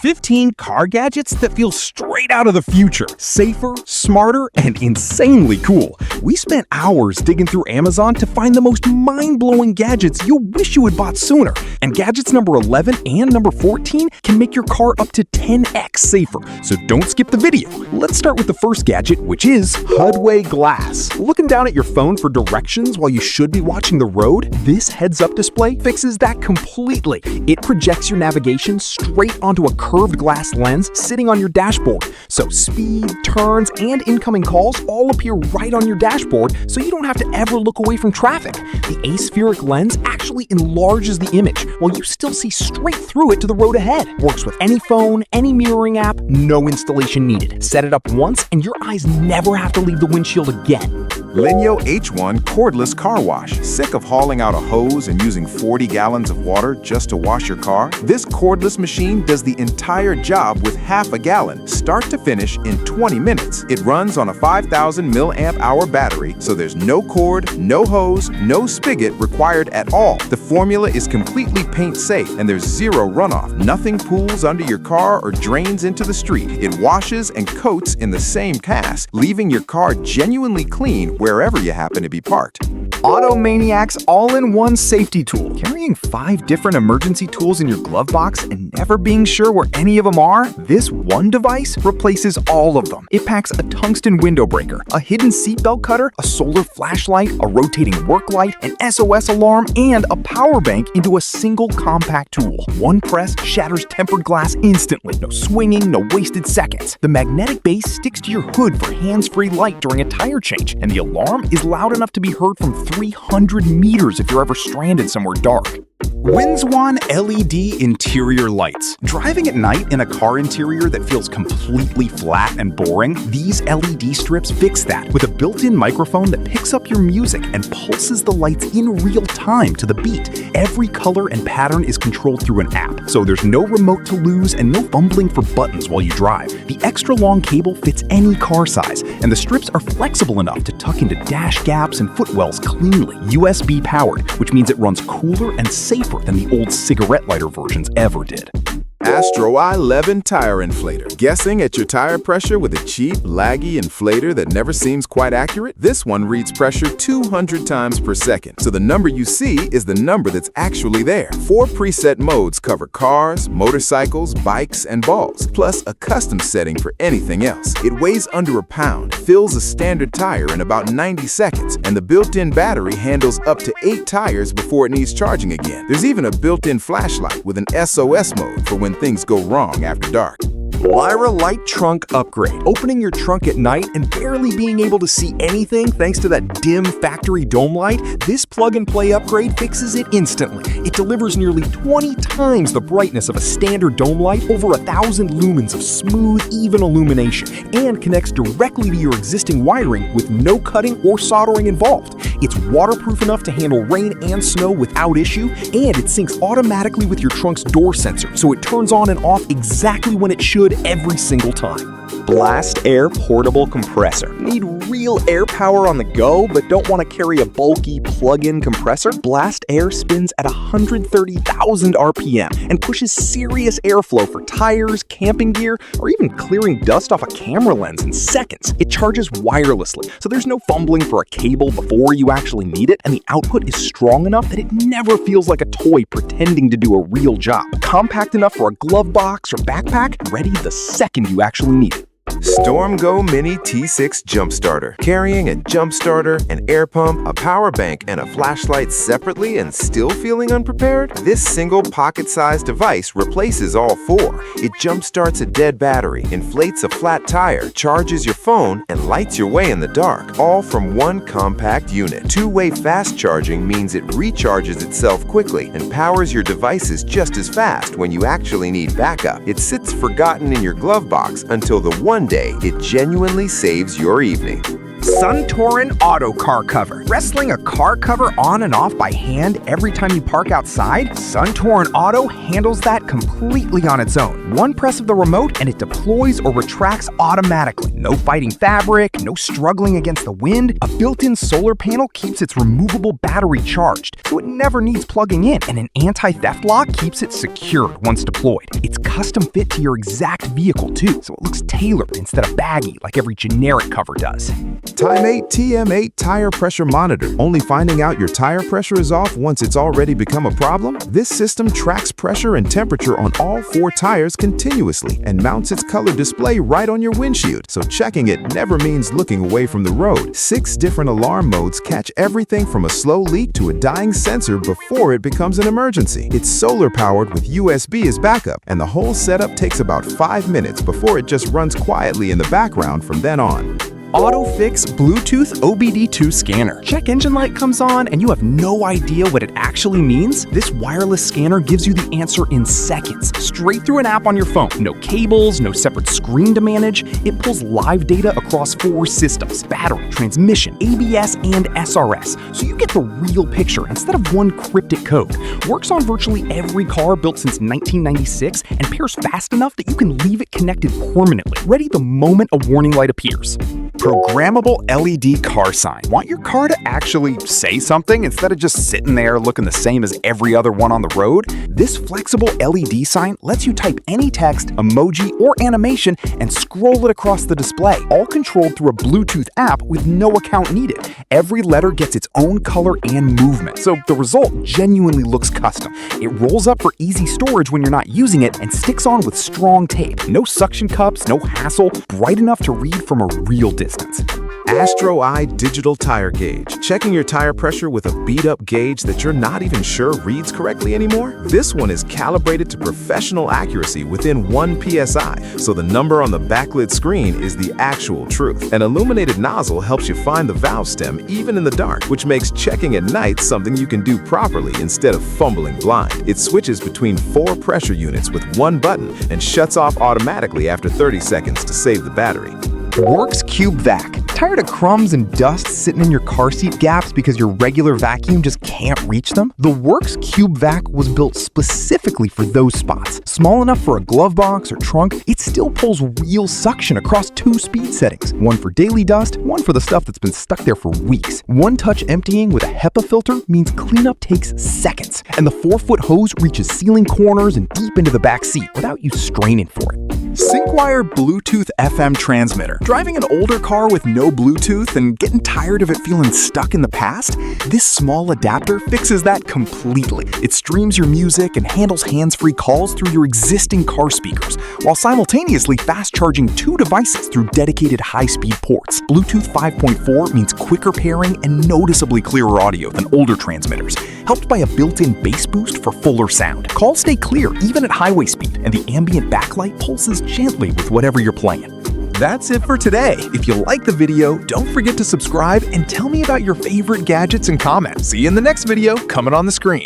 15 car gadgets that feel straight out of the future. Safer, smarter, and insanely cool. We spent hours digging through Amazon to find the most mind-blowing gadgets you'll wish you had bought sooner. And gadgets number 11 and number 14 can make your car up to 10x safer. So don't skip the video. Let's start with the first gadget, which is HUDWAY Glass. Looking down at your phone for directions while you should be watching the road? This heads-up display fixes that completely. It projects your navigation straight onto a curved glass lens sitting on your dashboard. So speed, turns, and incoming calls all appear right on your dashboard, so you don't have to ever look away from traffic. The aspheric lens actually enlarges the image, while you still see straight through it to the road ahead. Works with any phone, any mirroring app, no installation needed. Set it up once and your eyes never have to leave the windshield again. Lenyo H1 Cordless Car Wash. Sick of hauling out a hose and using 40 gallons of water just to wash your car? This cordless machine does the entire job with half a gallon, start to finish in 20 minutes. It runs on a 5,000 milliamp hour battery, so there's no cord, no hose, no spigot required at all. The formula is completely paint safe and there's zero runoff. Nothing pools under your car or drains into the street. It washes and coats in the same pass, leaving your car genuinely clean wherever you happen to be parked. Automaniac's all-in-one safety tool. Carrying 5 different emergency tools in your glove box and never being sure where any of them are? This one device replaces all of them. It packs a tungsten window breaker, a hidden seatbelt cutter, a solar flashlight, a rotating work light, an SOS alarm, and a power bank into a single compact tool. One press shatters tempered glass instantly. No swinging, no wasted seconds. The magnetic base sticks to your hood for hands-free light during a tire change, and the alarm is loud enough to be heard from 300 meters if you're ever stranded somewhere dark. Winswan LED interior lights. Driving at night in a car interior that feels completely flat and boring? These LED strips fix that with a built-in microphone that picks up your music and pulses the lights in real time to the beat. Every color and pattern is controlled through an app, so there's no remote to lose and no fumbling for buttons while you drive. The extra long cable fits any car size, and the strips are flexible enough to tuck into dash gaps and footwells cleanly. USB powered, which means it runs cooler and safer than the old cigarette lighter versions ever did. Astro i11 Tire Inflator. Guessing at your tire pressure with a cheap, laggy inflator that never seems quite accurate? This one reads pressure 200 times per second, so the number you see is the number that's actually there. 4 preset modes cover cars, motorcycles, bikes, and balls, plus a custom setting for anything else. It weighs under a pound, fills a standard tire in about 90 seconds, and the built-in battery handles up to 8 tires before it needs charging again. There's even a built-in flashlight with an SOS mode for when things go wrong after dark. Lyra Light Trunk Upgrade. Opening your trunk at night and barely being able to see anything thanks to that dim factory dome light, this plug-and-play upgrade fixes it instantly. It delivers nearly 20 times the brightness of a standard dome light, over 1,000 lumens of smooth, even illumination, and connects directly to your existing wiring with no cutting or soldering involved. It's waterproof enough to handle rain and snow without issue, and it syncs automatically with your trunk's door sensor, so it turns on and off exactly when it should every single time. Blast Air Portable Compressor. Need real air power on the go, but don't want to carry a bulky plug-in compressor? Blast Air spins at 130,000 RPM and pushes serious airflow for tires, camping gear, or even clearing dust off a camera lens in seconds. It charges wirelessly, so there's no fumbling for a cable before you actually need it, and the output is strong enough that it never feels like a toy pretending to do a real job. Compact enough for a glove box or backpack, ready the second you actually need it. StormGo Mini T6 Jump Starter. Carrying a jump starter, an air pump, a power bank, and a flashlight separately and still feeling unprepared? This single pocket-sized device replaces all 4. It jump starts a dead battery, inflates a flat tire, charges your phone, and lights your way in the dark, all from one compact unit. Two-way fast charging means it recharges itself quickly and powers your devices just as fast when you actually need backup. It sits forgotten in your glove box until the one day it genuinely saves your evening. Suntorin Auto Car Cover. Wrestling a car cover on and off by hand every time you park outside? Suntorin Auto handles that completely on its own. One press of the remote and it deploys or retracts automatically. No fighting fabric, no struggling against the wind. A built-in solar panel keeps its removable battery charged, so it never needs plugging in, and an anti-theft lock keeps it secured once deployed. It's custom fit to your exact vehicle too, so it looks tailored instead of baggy like every generic cover does. Time 8 TM8 Tire Pressure Monitor. Only finding out your tire pressure is off once it's already become a problem? This system tracks pressure and temperature on all 4 tires continuously and mounts its color display right on your windshield, so checking it never means looking away from the road. 6 different alarm modes catch everything from a slow leak to a dying sensor before it becomes an emergency. It's solar powered with USB as backup, and the whole setup takes about 5 minutes before it just runs quietly in the background from then on. AutoFix Bluetooth OBD2 scanner. Check engine light comes on and you have no idea what it actually means? This wireless scanner gives you the answer in seconds, straight through an app on your phone. No cables, no separate screen to manage. It pulls live data across 4 systems: battery, transmission, ABS, and SRS. So you get the real picture instead of one cryptic code. Works on virtually every car built since 1996 and pairs fast enough that you can leave it connected permanently, ready the moment a warning light appears. Programmable LED car sign. Want your car to actually say something instead of just sitting there looking the same as every other one on the road? This flexible LED sign lets you type any text, emoji, or animation and scroll it across the display, all controlled through a Bluetooth app with no account needed. Every letter gets its own color and movement, so the result genuinely looks custom. It rolls up for easy storage when you're not using it and sticks on with strong tape. No suction cups, no hassle, bright enough to read from a real distance. Astro Eye Digital Tire Gauge. Checking your tire pressure with a beat-up gauge that you're not even sure reads correctly anymore? This one is calibrated to professional accuracy within 1 psi, so the number on the backlit screen is the actual truth. An illuminated nozzle helps you find the valve stem even in the dark, which makes checking at night something you can do properly instead of fumbling blind. It switches between 4 pressure units with 1 button and shuts off automatically after 30 seconds to save the battery. Works Cube Vac. Tired of crumbs and dust sitting in your car seat gaps because your regular vacuum just can't reach them? The Works Cube Vac was built specifically for those spots. Small enough for a glove box or trunk, it still pulls real suction across 2 speed settings. One for daily dust, one for the stuff that's been stuck there for weeks. One-touch emptying with a HEPA filter means cleanup takes seconds, and the 4-foot hose reaches ceiling corners and deep into the back seat without you straining for it. SyncWire Bluetooth FM transmitter. Driving an older car with no Bluetooth and getting tired of it feeling stuck in the past? This small adapter fixes that completely. It streams your music and handles hands-free calls through your existing car speakers, while simultaneously fast-charging 2 devices through dedicated high-speed ports. Bluetooth 5.4 means quicker pairing and noticeably clearer audio than older transmitters, helped by a built-in bass boost for fuller sound. Calls stay clear even at highway speed, and the ambient backlight pulses gently with whatever you're playing. That's it for today. If you like the video, don't forget to subscribe and tell me about your favorite gadgets and comments. See you in the next video coming on the screen.